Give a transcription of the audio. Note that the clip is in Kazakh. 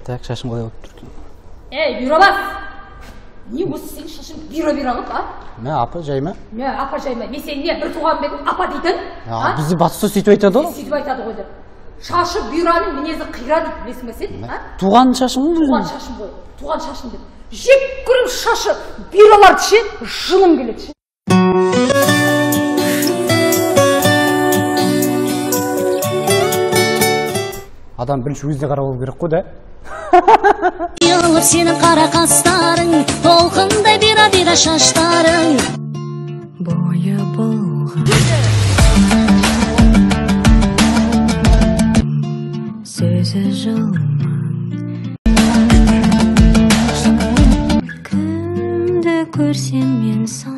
Так, шашым қалай болып тұр? Бүйрабас! Не осы сенің шашың бүйра қылып, а? Мә, апа, жай ма? Мә, апа жай ма? Мен сені не, бір туған бетін апа дейтін? Бізді батыста сөйтіп айтады ғой? Сөйтіп айтады ғой деп. Шашы бүйраның мінезі қира дейді, білесің бе сен? Туған шашым ғой? Туған шашым ғой, туған шашым деп. Жеп көрім шашы бүйраларды ше, жылым келеді ше. Адам бірінші өзіне қарап алу керек қой да. Yılır senin kara kasların, толқындай бира-бира шаштарың. Бойы болған сөзі жылман. Кімді көрсем мен сан